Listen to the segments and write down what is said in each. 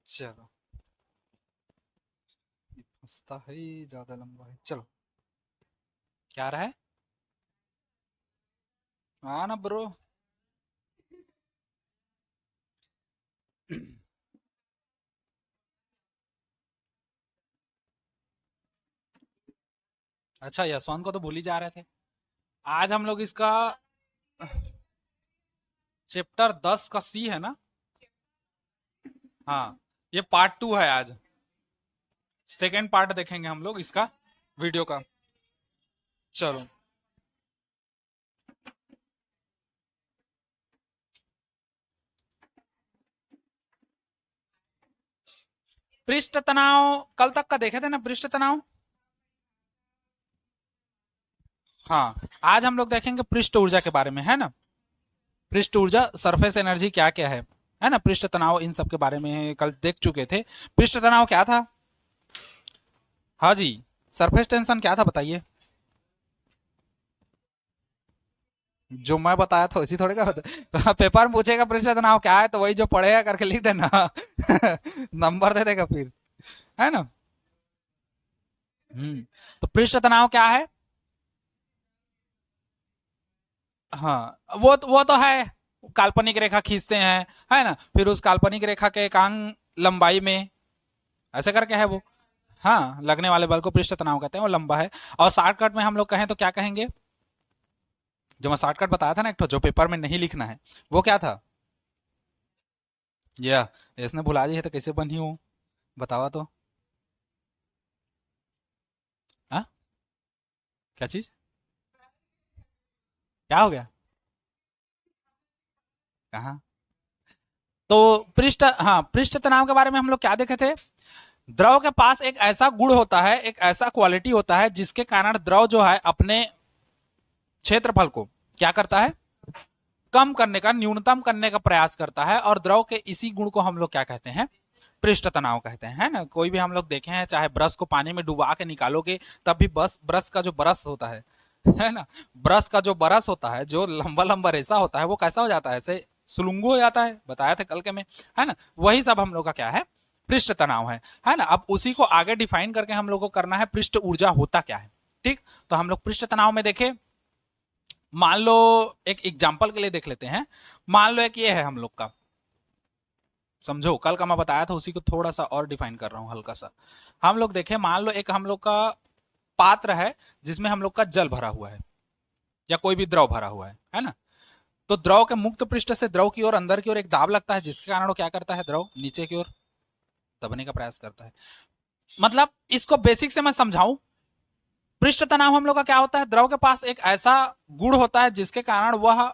चलो, ये फंसता है, ज्यादा लंबा है। चलो, क्या रहा है? हाँ ना ब्रो। अच्छा, यशवंत को तो भूल ही जा रहे थे। आज हम लोग इसका चैप्टर 10 का सी है ना। हाँ, ये पार्ट 2 है आज। सेकेंड पार्ट देखेंगे हम लोग इसका, वीडियो का। चलो। पृष्ठ तनाव कल तक का देखे थे ना, पृष्ठ तनाव। हाँ, आज हम लोग देखेंगे पृष्ठ ऊर्जा के बारे में, है ना। पृष्ठ ऊर्जा, सरफेस एनर्जी क्या क्या है ना। पृष्ठ तनाव, इन सब के बारे में कल देख चुके थे। पृष्ठ तनाव क्या था? हाँ जी। सरफेस टेंशन क्या था बताइए। जो मैं बताया था उसी थोड़े का बता। पेपर में पूछेगा पृष्ठ तनाव क्या है, तो वही जो पढ़ेगा करके लिख देना। नंबर दे देगा फिर, है ना। तो पृष्ठ तनाव क्या है? हाँ, वो तो है। काल्पनिक रेखा खींचते हैं, है ना, फिर उस काल्पनिक रेखा के एकांक लंबाई में ऐसे करके है वो। हाँ, लगने वाले बल को पृष्ठ तनाव कहते हैं, वो लंबा है। और शॉर्टकट में हम लोग कहें तो क्या कहेंगे? जो मैं शॉर्टकट बताया था ना, एक तो जो पेपर में नहीं लिखना है, वो क्या था? या इसने भुला दी है तो कैसे बनी हो, बतावा तो। हाँ, क्या चीज? क्या हो गया? कहाँ? तो पृष्ठ, हाँ, पृष्ठ तनाव के बारे में हम लोग क्या देखे थे? द्रव के पास एक ऐसा गुण होता है, एक ऐसा क्वालिटी होता है, जिसके कारण द्रव जो है अपने क्षेत्रफल को क्या करता है? कम करने का, न्यूनतम करने का प्रयास करता है। और द्रव के इसी गुण को हम लोग क्या कहते हैं? पृष्ठ तनाव कहते हैं, है ना। कोई भी हम लोग देखे हैं, चाहे ब्रश को पानी में डुबा के निकालोगे, तब भी बस ब्रश का जो ब्रश होता है ना, ब्रश का जो ब्रश होता है, जो लंबा लंबा रेसा होता है, वो कैसा हो जाता है? ऐसे सुलंगु हो जाता है, बताया था कल के में, है ना। वही सब हम लोग का क्या है? पृष्ठ तनाव है ना। अब उसी को आगे डिफाइन करके हम लोग को करना है, पृष्ठ ऊर्जा होता क्या है। ठीक, तो हम लोग पृष्ठ तनाव में देखे। मान लो, एक एग्जाम्पल के लिए देख लेते हैं। मान लो एक ये है हम लोग का, समझो कल का मैं बताया था, उसी को थोड़ा सा और डिफाइन कर रहा हूं हल्का सा। हम लोग देखें, मान लो एक हम लोग का पात्र है, जिसमें हम लोग का जल भरा हुआ है, या कोई भी द्रव भरा हुआ है ना। तो द्रव के मुक्त पृष्ठ से द्रव की ओर, अंदर की ओर एक दाब लगता है, जिसके कारण वो क्या करता है? द्रव नीचे की ओर दबने का प्रयास करता है। मतलब इसको बेसिक से मैं समझाऊं, पृष्ठ तनाव हम लोग का क्या होता है? द्रव के पास एक ऐसा गुण होता है, जिसके कारण वह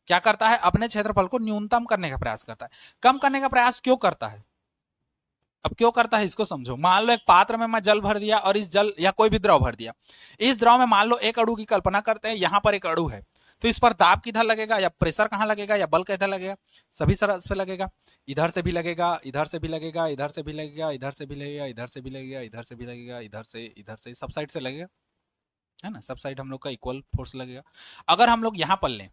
क्या करता है? अपने क्षेत्रफल को न्यूनतम करने का प्रयास करता है। कम करने का प्रयास क्यों करता है? अब क्यों करता है इसको समझो। मान लो एक पात्र में मैं जल भर दिया, और इस जल या कोई भी द्रव भर दिया। इस द्रव में मान लो एक अणु की कल्पना करते हैं, यहां पर एक अणु है। तो इस पर दाब किधर लगेगा, या प्रेशर कहां लगेगा, या बल किधर लगेगा? सभी तरह से लगेगा। इधर से भी लगेगा, इधर से भी लगेगा, इधर से भी लगेगा, इधर से भी लगेगा, इधर से भी लगेगा, इधर से भी लगेगा, इधर से सब साइड से लगेगा, है ना। सब साइड हम लोग का इक्वल फोर्स लगेगा। अगर हम लोग यहां पर लें,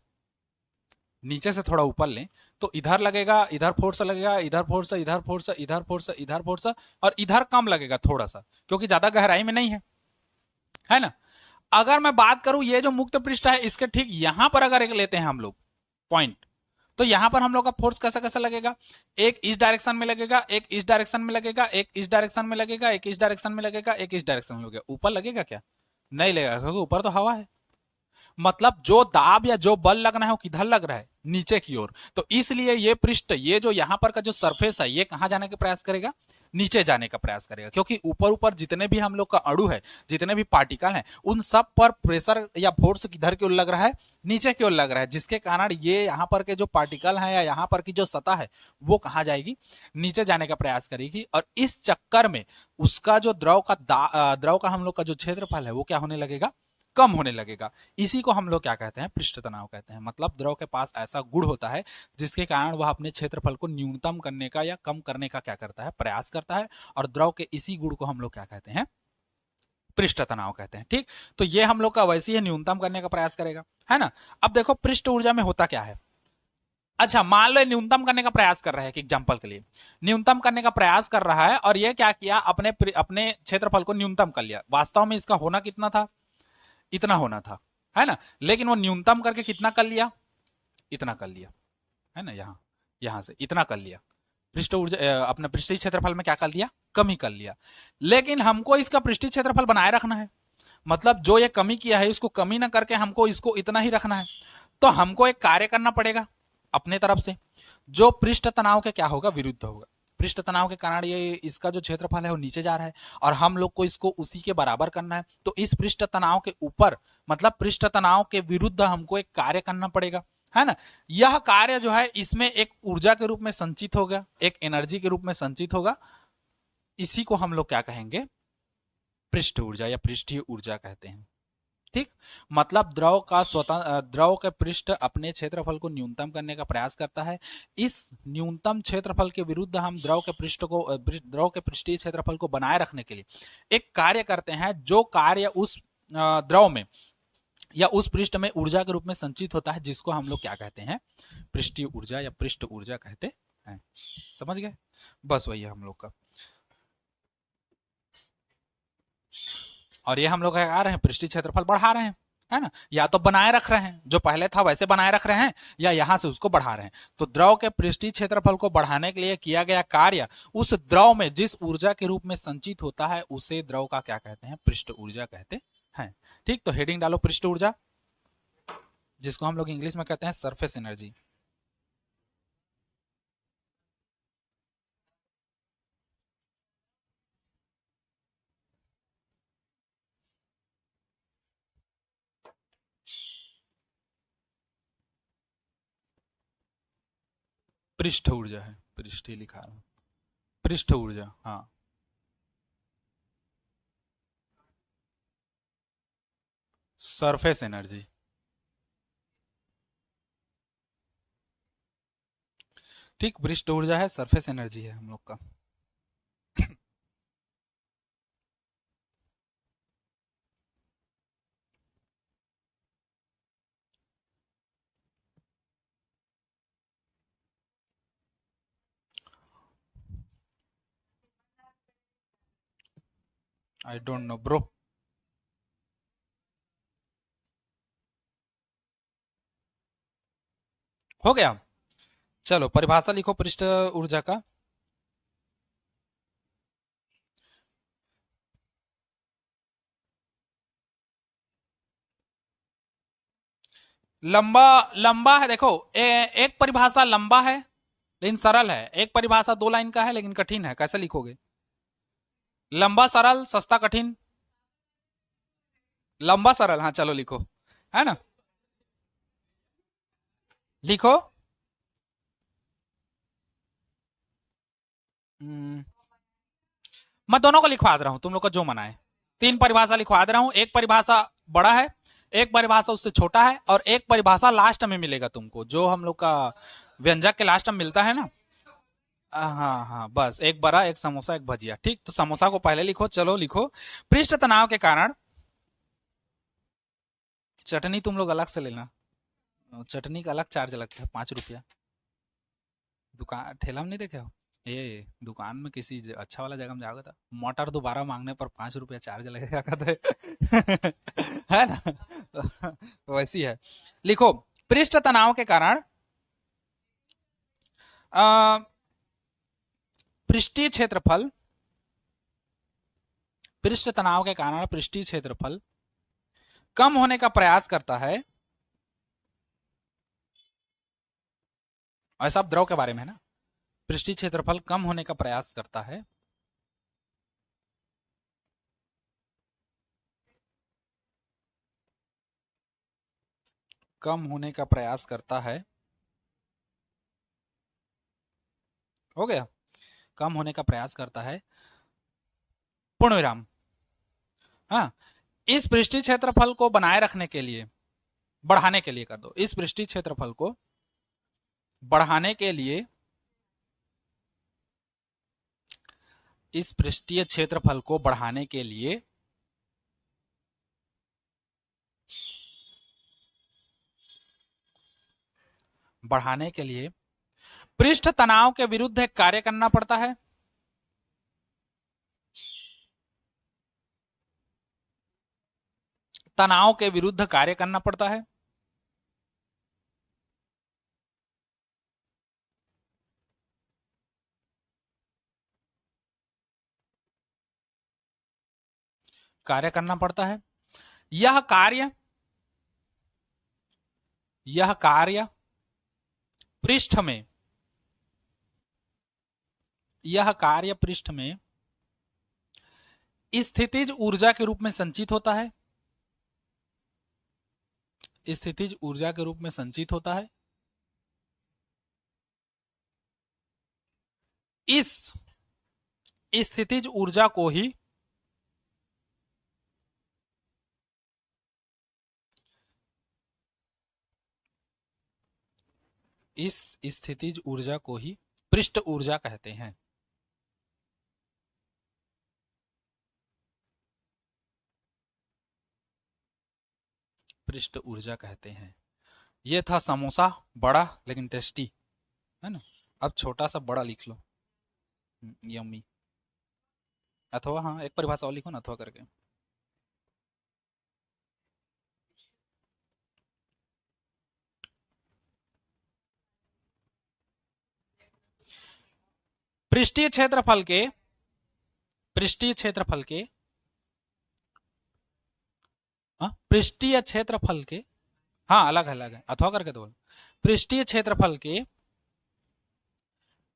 नीचे से थोड़ा ऊपर लें, तो इधर लगेगा, इधर फोर्स लगेगा, इधर फोर्स, इधर फोर्स, इधर फोर्स, इधर फोर्स, और इधर कम लगेगा थोड़ा सा, क्योंकि ज्यादा गहराई में नहीं है ना। अगर मैं बात करूं, ये जो मुक्त पृष्ठ है, इसके ठीक यहां पर अगर एक लेते हैं हम लोग पॉइंट, तो यहां पर हम लोग का फोर्स कैसा कैसा लगेगा? एक इस डायरेक्शन में लगेगा, एक इस डायरेक्शन में लगेगा, एक इस डायरेक्शन में लगेगा, एक इस डायरेक्शन में लगेगा, एक इस डायरेक्शन में लगेगा। ऊपर लगेगा क्या? नहीं लगेगा, क्योंकि ऊपर तो हवा है। मतलब जो दाब या जो बल लगना है, वो किधर लग रहा है? नीचे की ओर। तो इसलिए ये पृष्ठ, ये जो यहां पर का जो सरफेस है, ये कहां जाने का प्रयास करेगा? नीचे जाने का प्रयास करेगा। क्योंकि ऊपर ऊपर जितने भी हम लोग का अणु है, जितने भी पार्टिकल हैं, उन सब पर प्रेशर या फोर्स किधर की ओर लग रहा है? नीचे की ओर लग रहा है, जिसके कारण ये यहाँ पर के जो पार्टिकल हैं, या यहाँ पर की जो सतह है, वो कहाँ जाएगी? नीचे जाने का प्रयास करेगी। और इस चक्कर में उसका जो द्रव का हम लोग का जो क्षेत्रफल है, वो क्या होने लगेगा? कम होने लगेगा। इसी को हम लोग क्या कहते हैं? पृष्ठ तनाव कहते हैं। मतलब द्रव के पास ऐसा गुण होता है, जिसके कारण वह अपने क्षेत्रफल को न्यूनतम करने का या कम करने का क्या करता है? प्रयास करता है। और द्रव के इसी गुण को हम लोग क्या कहते हैं? पृष्ठ तनाव कहते हैं। ठीक, तो ये हम लोग का वैसे ही न्यूनतम करने का प्रयास करेगा, है ना। अब देखो पृष्ठ ऊर्जा में होता क्या है। अच्छा, मान लो न्यूनतम करने का प्रयास कर रहा है, एक एग्जांपल के लिए न्यूनतम करने का प्रयास कर रहा है, और ये क्या किया, अपने अपने क्षेत्रफल को न्यूनतम कर लिया। वास्तव में इसका होना कितना था, इतना होना था, है ना, लेकिन वो न्यूनतम करके कितना कर लिया, इतना कर लिया, है ना, यहां यहां से इतना कर लिया। पृष्ठ ऊर्जा अपने पृष्ठीय क्षेत्रफल में क्या कर लिया, कमी कर लिया। लेकिन हमको इसका पृष्ठीय क्षेत्रफल बनाए रखना है, मतलब जो ये कमी किया है इसको कमी ना करके हमको इसको इतना ही रखना है। तो हमको एक कार्य करना पड़ेगा अपने तरफ से, जो पृष्ठ तनाव के क्या होगा, विरुद्ध होगा। पृष्ठ तनाव के कारण ये इसका जो क्षेत्रफल है वो नीचे जा रहा है, और हम लोग को इसको उसी के बराबर करना है। तो इस पृष्ठ तनाव के ऊपर, मतलब पृष्ठ तनाव के विरुद्ध हमको एक कार्य करना पड़ेगा, है ना। यह कार्य जो है इसमें एक ऊर्जा के रूप में संचित होगा, एक एनर्जी के रूप में संचित होगा। इसी को हम लोग क्या कहेंगे, पृष्ठ ऊर्जा या पृष्ठीय ऊर्जा कहते हैं। ठीक, मतलब द्रव का स्वतः द्रव के पृष्ठ अपने क्षेत्रफल को न्यूनतम करने का प्रयास करता है। इस न्यूनतम क्षेत्रफल के विरुद्ध हम द्रव के द्रव के पृष्ठीय क्षेत्रफल को बनाए रखने के लिए एक कार्य करते हैं, जो कार्य उस द्रव में या उस पृष्ठ में ऊर्जा के रूप में संचित होता है, जिसको हम लोग क्या कहते हैं, पृष्ठीय ऊर्जा या पृष्ठ ऊर्जा कहते हैं। समझ गए, बस वही है हम लोग का। और ये हम लोग क्या कर रहे हैं, पृष्ठीय क्षेत्रफल बढ़ा रहे हैं, है ना, या तो बनाए रख रहे हैं, जो पहले था वैसे बनाए रख रहे हैं, या यहां से उसको बढ़ा रहे हैं। तो द्रव के पृष्ठीय क्षेत्रफल को बढ़ाने के लिए किया गया कार्य उस द्रव में जिस ऊर्जा के रूप में संचित होता है, उसे द्रव का क्या कहते हैं, पृष्ठ ऊर्जा कहते हैं। ठीक, तो हेडिंग डालो पृष्ठ ऊर्जा, जिसको हम लोग इंग्लिश में कहते हैं सरफेस एनर्जी। पृष्ठ ऊर्जा है, पृष्ठ ही लिखा रहा हूं, पृष्ठ ऊर्जा, हाँ। सरफेस एनर्जी, ठीक, पृष्ठ ऊर्जा है, सरफेस एनर्जी है हम लोग का। I don't know bro. हो गया, चलो परिभाषा लिखो पृष्ठ ऊर्जा का। लंबा, लंबा है, देखो एक परिभाषा लंबा है लेकिन सरल है, एक परिभाषा 2 लाइन का है लेकिन कठिन है। कैसे लिखोगे, लंबा सरल सस्ता कठिन, लंबा सरल, हाँ चलो लिखो, है ना, लिखो। हम्म, मैं दोनों को लिखवा दे रहा हूं, तुम लोग को जो मना है। 3 परिभाषा लिखवा दे रहा हूं, एक परिभाषा बड़ा है, एक परिभाषा उससे छोटा है, और एक परिभाषा लास्ट में मिलेगा तुमको, जो हम लोग का व्यंजक के लास्ट में मिलता है ना। हाँ हाँ, बस एक बड़ा, एक समोसा, एक भजिया। ठीक, तो समोसा को पहले लिखो, चलो लिखो। पृष्ठ तनाव के कारण, चटनी तुम लोग अलग से लेना, चटनी का अलग चार्ज लगता है, 5 रुपया। दुकान ठेला में नहीं देखे हो, ये दुकान में किसी अच्छा वाला जगह में जाओगे तो मटर दोबारा मांगने पर 5 रुपया चार्ज लगेगा, कहते है ना। वैसी है। लिखो, पृष्ठ तनाव के कारण पृष्ठीय क्षेत्रफल, पृष्ठ तनाव के कारण पृष्ठीय क्षेत्रफल कम होने का प्रयास करता है। ऐसा आप द्रव के बारे में है ना, पृष्ठीय क्षेत्रफल कम होने का प्रयास करता है, कम होने का प्रयास करता है। हो गया, कम होने का प्रयास करता है, पूर्ण विराम। हाँ, इस पृष्ठीय क्षेत्रफल को बनाए रखने के लिए, बढ़ाने के लिए कर दो, इस पृष्ठीय क्षेत्रफल को बढ़ाने के लिए, इस पृष्ठीय क्षेत्रफल को बढ़ाने के लिए बढ़ाने के लिए पृष्ठ तनाव के विरुद्ध एक कार्य करना पड़ता है। तनाव के विरुद्ध कार्य करना पड़ता है। कार्य करना पड़ता है। यह कार्य यह कार्य पृष्ठ में यह कार्य पृष्ठ में स्थितिज ऊर्जा के रूप में संचित होता है। स्थितिज ऊर्जा के रूप में संचित होता है। इस स्थितिज ऊर्जा को ही इस स्थितिज ऊर्जा को ही पृष्ठ ऊर्जा कहते हैं। पृष्ठ ऊर्जा कहते हैं। यह था समोसा, बड़ा लेकिन टेस्टी, है ना। अब छोटा सा बड़ा लिख लो, यम्मी। अथवा हाँ, एक परिभाषा और लिखो ना, अथवा करके। पृष्ठीय क्षेत्रफल के पृष्ठीय क्षेत्रफल के पृष्ठीय क्षेत्रफल के हाँ, अलग है, अलग है, अथवा करके तो बोल। पृष्ठीय क्षेत्रफल के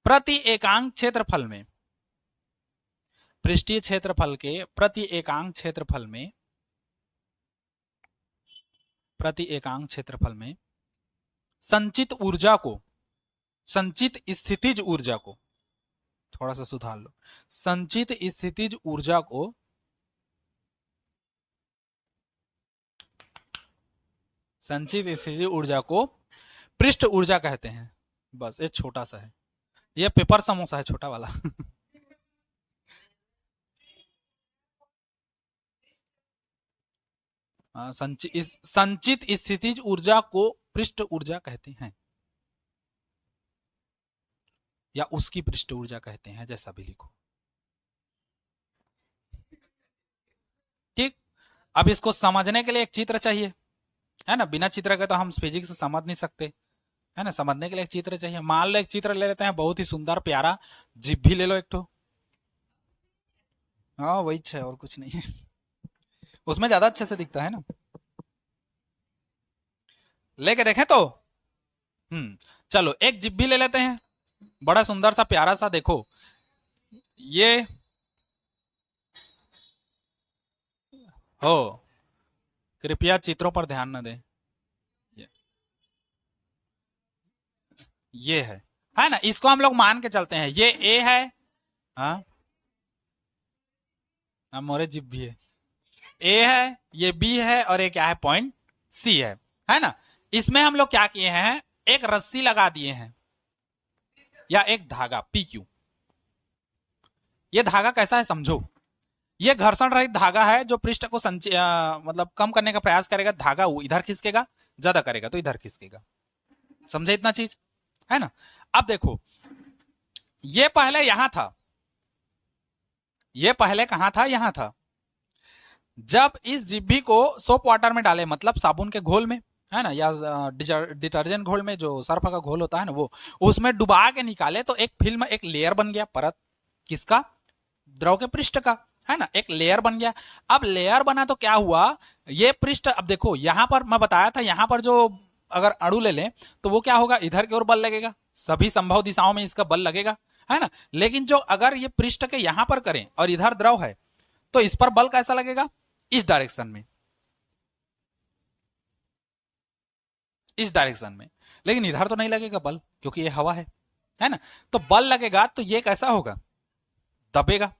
प्रति एकांक क्षेत्रफल में पृष्ठीय क्षेत्रफल के प्रति एकांक क्षेत्रफल में प्रति एकांक क्षेत्रफल में संचित ऊर्जा को, संचित स्थितिज ऊर्जा को, थोड़ा सा सुधार लो, संचित स्थितिज ऊर्जा को संचित स्थितिज ऊर्जा को पृष्ठ ऊर्जा कहते हैं। बस, ये छोटा सा है, ये पेपर समोसा है छोटा वाला। संचित स्थितिज ऊर्जा को पृष्ठ ऊर्जा कहते हैं, या उसकी पृष्ठ ऊर्जा कहते हैं, जैसा भी लिखो। ठीक, अब इसको समझने के लिए एक चित्र चाहिए, है ना। बिना चित्र के तो हम फिजिक्स समझ नहीं सकते, है ना। समझने के लिए एक चित्र चाहिए। मान लो एक चित्र ले लेते हैं, बहुत ही सुंदर प्यारा, जिप भी ले लो एक तो। हाँ, वही है, और कुछ नहीं है। उसमें ज्यादा अच्छे से दिखता है ना। लेके देखें तो चलो एक जिप भी ले लेते हैं, बड़ा सुंदर सा प्यारा सा। देखो ये हो, कृपया चित्रों पर ध्यान न दें। ये है ना। इसको हम लोग मान के चलते हैं, ये ए है, हाँ, मोरे जिप भी है। ए है, ये बी है, और ये क्या है, पॉइंट सी है ना। इसमें हम लोग क्या किए हैं, एक रस्सी लगा दिए हैं, या एक धागा पी क्यू। ये धागा कैसा है समझो, ये घर्षण रहित धागा है, जो पृष्ठ को मतलब कम करने का प्रयास करेगा। धागा इधर खिसकेगा, ज्यादा करेगा तो इधर खिसकेगा। समझे इतना चीज, है ना। अब देखो, ये पहले यहां था, ये पहले कहां था, यहां था। जब इस जिब्भी को सोप वाटर में डाले, मतलब साबुन के घोल में, है ना, या डिटर्जेंट घोल में, जो सर्फ का घोल होता है ना, वो उसमें डुबा के निकाले, तो एक फिल्म, एक लेयर बन गया, परत किसका, द्रव के पृष्ठ का, है ना। एक लेयर बन गया। अब लेयर बना तो क्या हुआ, ये पृष्ठ, अब देखो यहां पर मैं बताया था, यहां पर जो अगर अणु ले लें तो वो क्या होगा, इधर की ओर बल लगेगा, सभी संभव दिशाओं में इसका बल लगेगा, है ना। लेकिन जो अगर ये पृष्ठ के यहां पर करें और इधर द्रव है, तो इस पर बल कैसा लगेगा, इस डायरेक्शन में, इस डायरेक्शन में। लेकिन इधर तो नहीं लगेगा बल, क्योंकि ये हवा है ना। तो बल लगेगा तो ये कैसा होगा, दबेगा,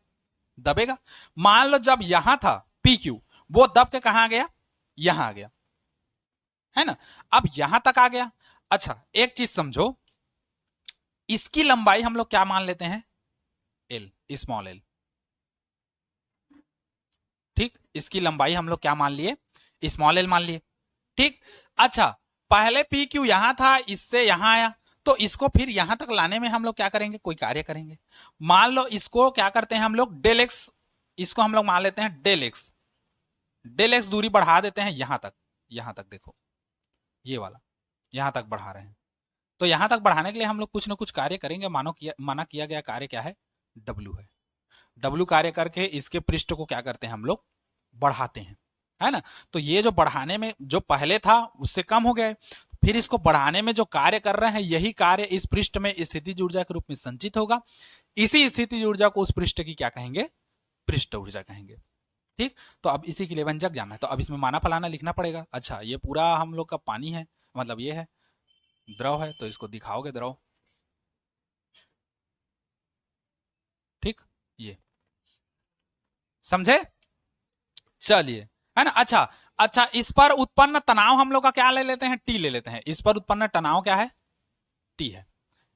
दबेगा। मान लो जब यहां था पी क्यू, वो दब के कहां आ गया, यहां आ गया, है ना। अब यहां तक आ गया। अच्छा, एक चीज समझो, इसकी लंबाई हम लोग क्या मान लेते हैं, एल, स्मॉल एल। ठीक, इसकी लंबाई हम लोग क्या मान लिए, स्मॉल एल मान लिए। ठीक, अच्छा, पहले पी क्यू यहां था, इससे यहां आया, तो इसको फिर यहां तक लाने में हम लोग क्या करेंगे, कोई कार्य करेंगे। मान लो इसको क्या करते हैं हम लोग, डेल एक्स, इसको हम लोग मान लेते हैं डेल एक्स, डेल एक्स दूरी बढ़ा देते हैं यहां तक, यहां तक देखो ये वाला, यहां तक बढ़ा रहे हैं। तो यहां तक बढ़ाने के लिए हम लोग कुछ ना कुछ कार्य करेंगे। माना किया गया कार्य क्या है, डब्ल्यू है। डब्ल्यू कार्य करके इसके पृष्ठ को क्या करते हैं हम लोग, बढ़ाते हैं, है ना। तो ये जो बढ़ाने में जो पहले था उससे कम हो गया है, फिर इसको बढ़ाने में जो कार्य कर रहे हैं यही कार्य इस पृष्ठ में स्थितिज ऊर्जा के रूप में संचित होगा। इसी स्थितिज ऊर्जा को उस पृष्ठ की क्या कहेंगे, पृष्ठ ऊर्जा कहेंगे। ठीक, तो अब इसी के लिए व्यंजक जानना है, तो अब इसमें माना फलाना लिखना पड़ेगा। अच्छा, ये पूरा हम लोग का पानी है, मतलब ये है द्रव है, तो इसको दिखाओगे द्रव। ठीक, ये समझे, चलिए, है ना। अच्छा अच्छा, इस पर उत्पन्न तनाव हम लोग का क्या ले लेते हैं, टी ले लेते हैं। इस पर उत्पन्न तनाव क्या है, टी है,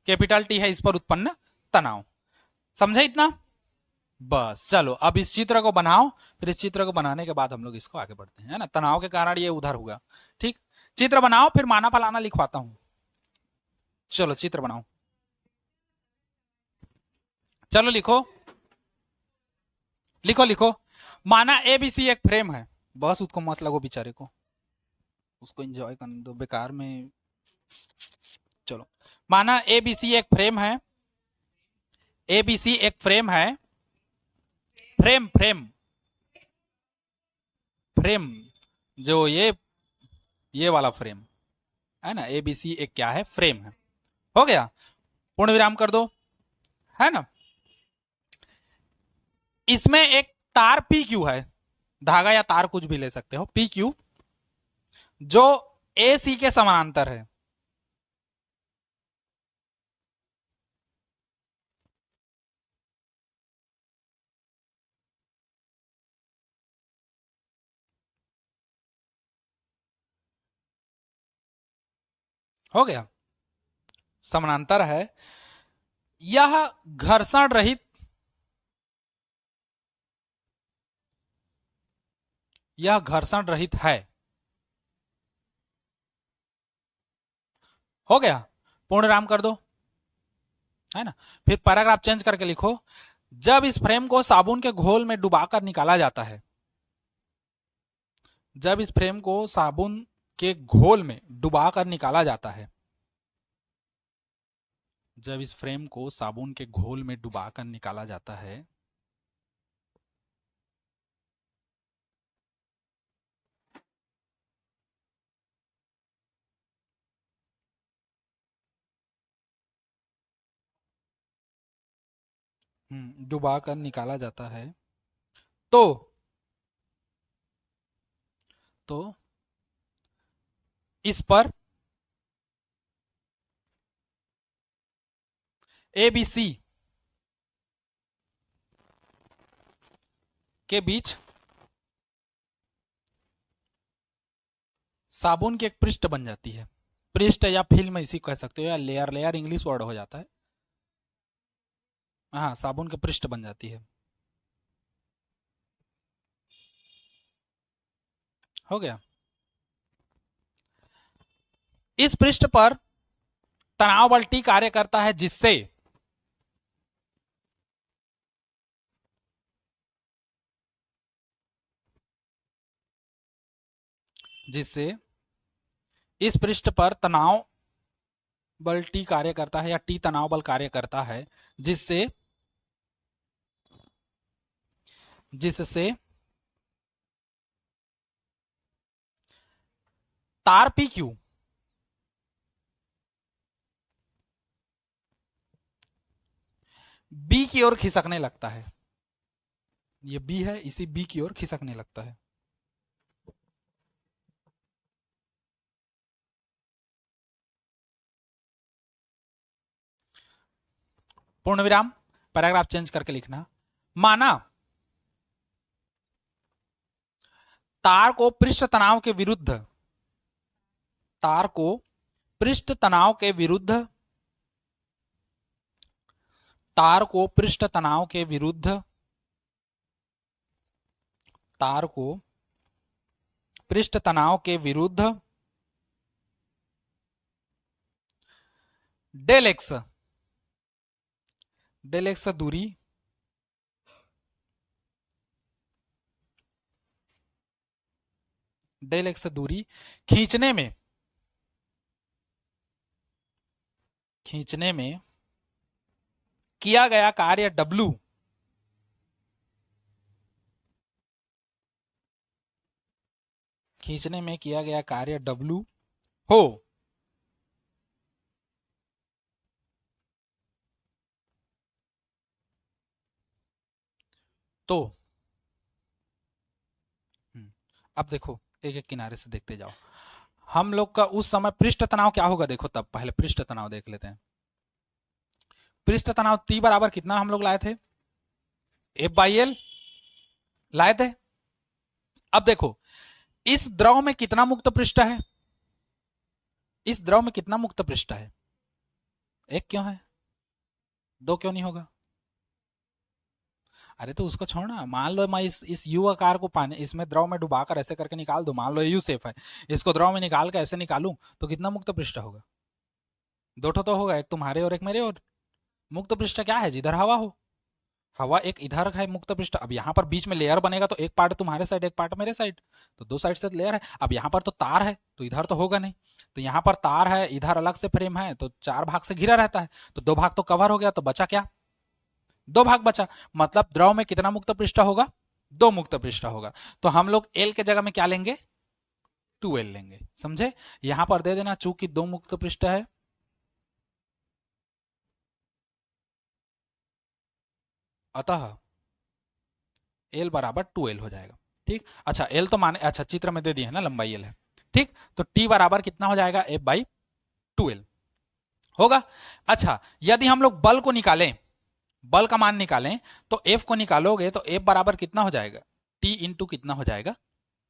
कैपिटल टी है इस पर उत्पन्न तनाव। समझे इतना, बस चलो अब इस चित्र को बनाओ, फिर इस चित्र को बनाने के बाद हम लोग इसको आगे बढ़ते हैं, है ना। तनाव के कारण ये उधर हुआ। ठीक, चित्र बनाओ, फिर माना फलाना लिखवाता हूं। चलो चित्र बनाओ, चलो लिखो, लिखो लिखो। माना एबीसी एक फ्रेम है, बस उसको मत लगो बेचारे को, उसको एंजॉय करने दो बेकार में। चलो, माना एबीसी एक फ्रेम है, एबीसी एक फ्रेम है, फ्रेम फ्रेम फ्रेम, जो ये वाला फ्रेम है ना, एबीसी एक क्या है, फ्रेम है। हो गया, पूर्ण विराम कर दो, है ना। इसमें एक तार पी क्यू है, धागा या तार कुछ भी ले सकते हो, पी क्यू, जो ए सी के समानांतर है। हो गया, समानांतर है, यह घर्षण रहित, यह घर्षण रहित है। हो गया, पूर्ण विराम कर दो, है ना। फिर पैराग्राफ चेंज करके लिखो, जब इस फ्रेम को साबुन के घोल में डुबाकर निकाला जाता है, जब इस फ्रेम को साबुन के घोल में डुबाकर निकाला जाता है, जब इस फ्रेम को साबुन के घोल में डुबाकर निकाला जाता है, डुबाकर निकाला जाता है, तो तो इस पर एबीसी के बीच साबुन की एक पृष्ठ बन जाती है, पृष्ठ या फिल्म इसी कह सकते हो, या लेयर, लेयर इंग्लिश वर्ड हो जाता है। हाँ, साबुन की पृष्ठ बन जाती है। हो गया, इस पृष्ठ पर तनाव बल टी कार्य करता है, जिससे जिससे इस पृष्ठ पर तनाव बल टी कार्य करता है, या टी तनाव बल कार्य करता है, जिससे जिससे तार पी क्यू बी की ओर खिसकने लगता है। ये बी है, इसी बी की ओर खिसकने लगता है। पूर्ण विराम, पैराग्राफ चेंज करके लिखना। माना तार को पृष्ठ तनाव के विरुद्ध, तार को पृष्ठ तनाव के विरुद्ध, तार को पृष्ठ तनाव के विरुद्ध, तार को पृष्ठ तनाव के विरुद्ध डेल एक्स, डेल एक्स दूरी, डेल एक्स दूरी खींचने में, खींचने में किया गया कार्य W, खींचने में किया गया कार्य W हो, तो अब देखो एक एक किनारे से देखते जाओ। हम लोग का उस समय पृष्ठ तनाव क्या होगा देखो, तब पहले पृष्ठ तनाव देख लेते हैं। पृष्ठ तनाव T बराबर कितना हम लोग लाए थे, F/L लाए थे। अब देखो इस द्रव में कितना मुक्त पृष्ठ है, इस द्रव में कितना मुक्त पृष्ठ है, एक क्यों है, दो क्यों नहीं होगा। अरे तो उसको छोड़ना, मान लो मैं इस यू आकार को पानी इसमें द्रव में डुबाकर ऐसे करके निकाल दूं, मान लो यू सेफ है, इसको द्रव में निकाल कर ऐसे निकालूं तो कितना मुक्त पृष्ठ होगा, दो ठो तो होगा, एक तुम्हारे और एक मेरे। और मुक्त पृष्ठ क्या है, जिधर हवा हो, हवा एक इधर है मुक्त पृष्ठ। अब यहाँ पर बीच में लेयर बनेगा तो एक पार्ट तुम्हारे साइड एक पार्ट मेरे साइड, तो दो साइड से लेयर है। अब यहाँ पर तो तार है तो इधर तो होगा नहीं, तो यहाँ पर तार है, इधर अलग से फ्रेम है, तो चार भाग से घिरा रहता है, तो दो भाग तो कवर हो गया, तो बचा क्या, दो भाग बचा। मतलब द्रव में कितना मुक्त पृष्ठ होगा, दो मुक्त पृष्ठ होगा। तो हम लोग एल के जगह में क्या लेंगे, 2L लेंगे, समझे। यहां पर दे देना चूंकि दो मुक्त पृष्ठ है, अतः L बराबर 2L हो जाएगा। ठीक, अच्छा L तो माने, अच्छा चित्र में दे दिए है ना, लंबाई L है। ठीक, तो T बराबर कितना हो जाएगा, F/2L होगा। अच्छा यदि हम लोग बल को निकालें, बल का मान निकालें, तो F को निकालोगे तो F बराबर कितना हो जाएगा, T इंटू कितना हो जाएगा,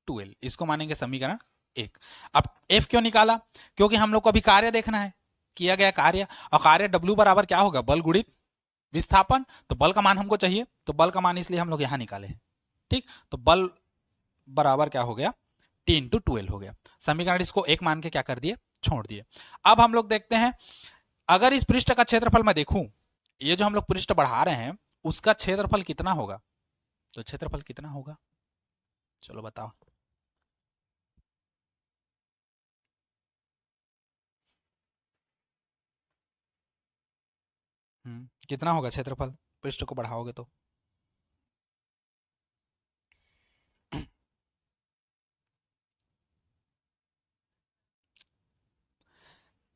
2L। इसको मानेंगे समीकरण 1। अब F क्यों निकाला, क्योंकि हम लोग को अभी कार्य देखना है, किया गया कार्य, और कार्य W बराबर क्या होगा, बल गुणित विस्थापन। तो बल का मान हमको चाहिए, तो बल का मान इसलिए हम लोग यहां निकाले हैं। ठीक, तो बल बराबर क्या हो गया, T इंटू 2L हो गया। समीकरण इसको एक मान के क्या कर दिए, छोड़ दिए। अब हम लोग देखते हैं, अगर इस पृष्ठ का क्षेत्रफल मैं देखूं, ये जो हम लोग पृष्ठ बढ़ा रहे हैं उसका क्षेत्रफल कितना होगा, तो क्षेत्रफल कितना होगा, चलो बताओ। कितना होगा क्षेत्रफल, पृष्ठ को बढ़ाओगे तो,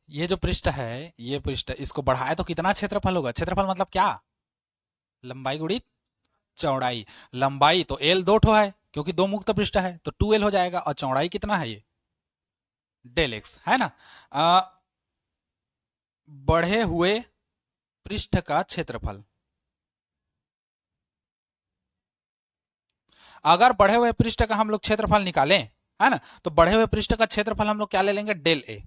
ये जो पृष्ठ है, ये पृष्ठ इसको बढ़ाए तो कितना क्षेत्रफल होगा, क्षेत्रफल मतलब क्या, लंबाई गुणित चौड़ाई। लंबाई तो L दो ठो है क्योंकि दो मुक्त पृष्ठ है, तो 2L हो जाएगा, और चौड़ाई कितना है, ये डेल एक्स है ना। बढ़े हुए पृष्ठ का क्षेत्रफल, अगर बढ़े हुए पृष्ठ का हम लोग क्षेत्रफल निकालें, है ना, तो बढ़े हुए पृष्ठ का क्षेत्रफल हम लोग क्या ले लेंगे, डेल ए।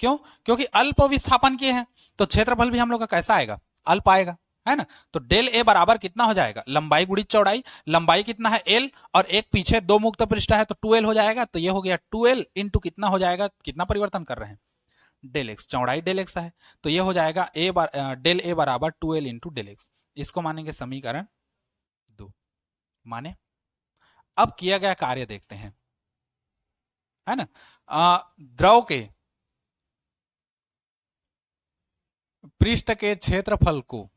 क्यों, क्योंकि अल्प विस्थापन किए हैं, तो क्षेत्रफल भी हम लोग का कैसा आएगा, अल्प आएगा, है ना। तो डेल ए बराबर कितना हो जाएगा, लंबाई गुणित चौड़ाई, लंबाई कितना है L, और एक पीछे दो मुक्त पृष्ठ है तो 2L हो जाएगा, तो ये हो गया 2L इंटू कितना हो जाएगा, कितना परिवर्तन कर रहे हैं, डेल एक्स, चौड़ाई डेल एक्स है, तो ये हो जाएगा डेल ए बराबर 2L इंटू डेल एक्स। इसको मानेंगे समीकरण 2। माने, अब किया गया कार्य देखते हैं, है ना। द्रव के पृष्ठ के क्षेत्रफल को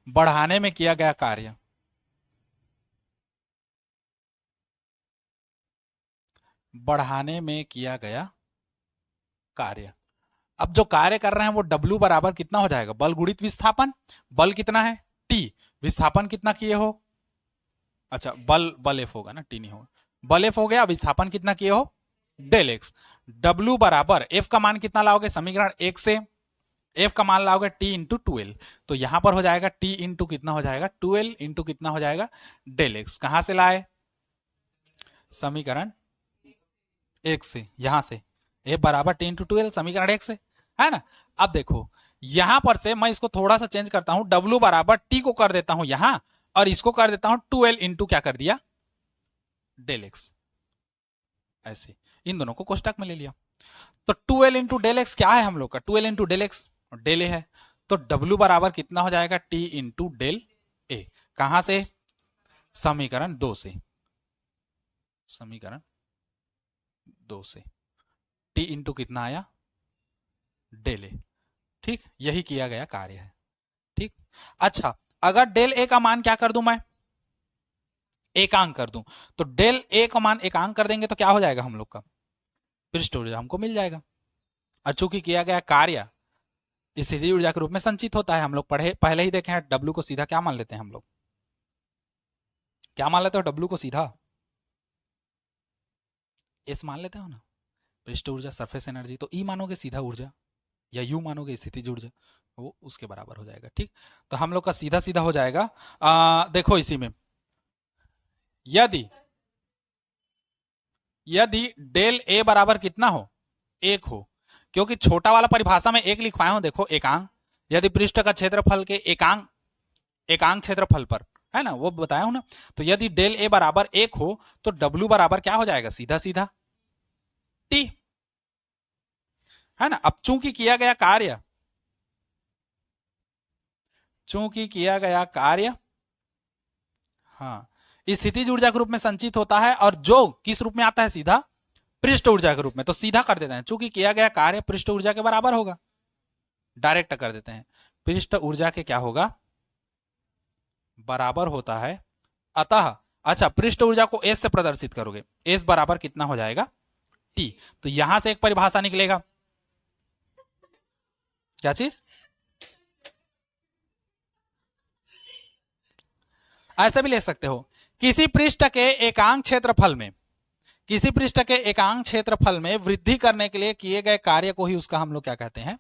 बढ़ाने में किया गया कार्य, बढ़ाने में किया गया कार्य। अब जो कार्य कर रहे हैं वो W बराबर कितना हो जाएगा, बल गुणित विस्थापन। बल कितना है, T, विस्थापन कितना किए हो, अच्छा बल बल F होगा ना, T नहीं होगा, बल F हो गया, विस्थापन कितना किए हो, डेल एक्स। W बराबर F का मान कितना लाओगे, समीकरण 1 से F का मान लाओगे T इंटू 2L, तो यहां पर हो जाएगा T इंटू कितना हो जाएगा, 2L इंटू कितना हो जाएगा, डेल एक्स। कहां से लाए, समीकरण 1 से, यहां से F बराबर T इंटू 2L, समीकरण 1 से, है ना। अब देखो यहां पर से मैं इसको थोड़ा सा चेंज करता हूं, W बराबर T को कर देता हूं यहां, और इसको कर देता हूं 2L इंटू क्या कर दिया, डेल एक्स। ऐसे इन दोनों को कोष्टक में ले लिया। तो 2L इंटू डेल एक्स क्या है हम लोग का, 2L इंटू डेल एक्स और डेल ए है, तो W बराबर कितना हो जाएगा, T इंटू डेल ए। कहां से, समीकरण 2 से, समीकरण 2 से T इंटू कितना आया, डेल ए। ठीक, यही किया गया कार्य है। ठीक, अच्छा अगर डेल ए का मान क्या कर दूं मैं, एकांक कर दूं, तो डेल ए का मान एकांक कर देंगे तो क्या हो जाएगा हम लोग का, पृष्ठ ऊर्जा हमको मिल जाएगा। और चूंकि किया गया कार्य स्थितिज ऊर्जा के रूप में संचित होता है, हम लोग पढ़े पहले ही देखे हैं, डब्ल्यू को सीधा क्या मान लेते हैं हम लोग, क्या मान लेते हो डब्ल्यू को सीधा, एस मान लेते हो ना, पृष्ठ ऊर्जा सरफेस एनर्जी, तो ई मानोगे सीधा ऊर्जा या यू मानोगे स्थितिज ऊर्जा, वो उसके बराबर हो जाएगा। ठीक, तो हम लोग का सीधा सीधा हो जाएगा। देखो इसी में यदि यदि डेल ए बराबर कितना हो, एक हो, क्योंकि छोटा वाला परिभाषा में एक लिखवाया हूं, देखो एकांक, यदि पृष्ठ का क्षेत्रफल के एकांक, एकांक क्षेत्रफल पर है ना, वो बताया हूं ना, तो यदि डेल ए बराबर एक हो तो डब्ल्यू बराबर क्या हो जाएगा, सीधा सीधा टी, है ना। अब चूंकि किया गया कार्य, चूंकि किया गया कार्य हाँ स्थितिज ऊर्जा के रूप में संचित होता है, और जो किस रूप में आता है, सीधा पृष्ठ ऊर्जा के रूप में, तो सीधा कर देते हैं, चूंकि किया गया कार्य पृष्ठ ऊर्जा के बराबर होगा, डायरेक्ट कर देते हैं, पृष्ठ ऊर्जा के क्या होगा, बराबर होता है। अतः अच्छा, पृष्ठ ऊर्जा को एस से प्रदर्शित करोगे, एस बराबर कितना हो जाएगा, टी, तो यहां से एक परिभाषा निकलेगा, क्या चीज, ऐसा भी ले सकते हो, किसी पृष्ठ के एकांक क्षेत्रफल में, किसी पृष्ठ के एकांक क्षेत्रफल में वृद्धि करने के लिए किए गए कार्य को ही उसका हम लोग क्या कहते हैं,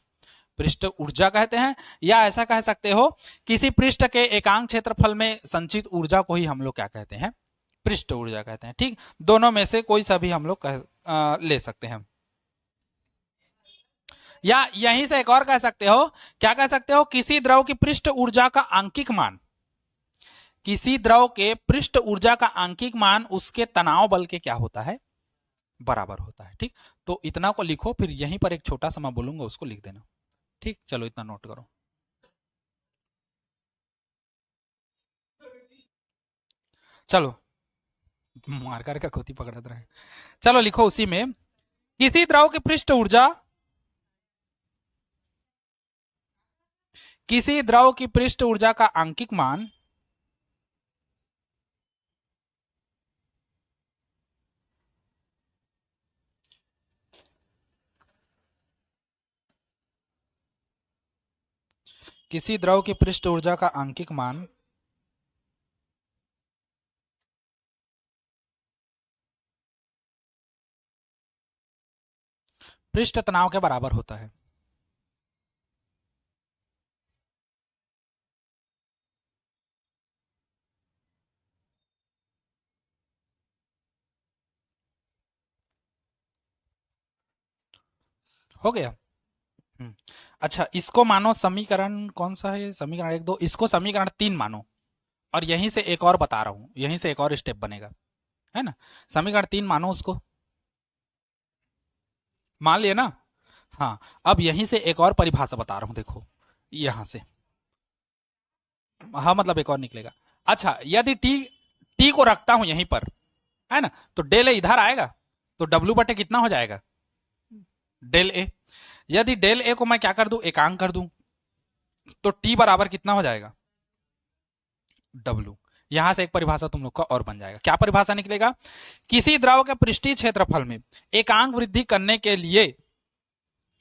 पृष्ठ ऊर्जा कहते हैं। या ऐसा कह सकते हो, किसी पृष्ठ के एकांक क्षेत्रफल में संचित ऊर्जा को ही हम लोग क्या कहते हैं, पृष्ठ ऊर्जा कहते हैं। ठीक, दोनों में से कोई सा भी हम लोग ले सकते हैं। या यहीं से एक और कह सकते हो, क्या कह सकते हो, किसी द्रव की पृष्ठ ऊर्जा का आंकिक मान, किसी द्रव के पृष्ठ ऊर्जा का आंकिक मान उसके तनाव बल के क्या होता है, बराबर होता है। ठीक, तो इतना को लिखो, फिर यहीं पर एक छोटा सा मैं बोलूंगा उसको लिख देना। ठीक, चलो इतना नोट करो। चलो मार्कर का खोती पकड़त रहे, चलो लिखो उसी में, किसी द्रव की पृष्ठ ऊर्जा, किसी द्रव की पृष्ठ ऊर्जा का आंकिक मान किसी द्रव की पृष्ठ ऊर्जा का आंकिक मान पृष्ठ तनाव के बराबर होता है। हो गया। अच्छा, इसको मानो समीकरण कौन सा है, समीकरण एक दो, इसको समीकरण 3 मानो, और यहीं से एक और बता रहा हूं, यहीं से एक और स्टेप बनेगा, है ना, समीकरण 3 मानो उसको, मान लिया ना। हाँ, अब यहीं से एक और परिभाषा बता रहा हूं, देखो यहां से, हाँ मतलब एक और निकलेगा। अच्छा, यदि टी, टी को रखता हूं यहीं पर, है ना, तो डेल ए इधर आएगा, तो डब्ल्यू बटे कितना हो जाएगा, डेल ए। यदि डेल ए को मैं क्या कर दूं, एकांक कर दूं, तो टी बराबर कितना हो जाएगा, डब्ल्यू। यहां से एक परिभाषा तुम लोग का और बन जाएगा, क्या परिभाषा निकलेगा, किसी द्रव के पृष्ठीय क्षेत्रफल में एकांक वृद्धि करने के लिए,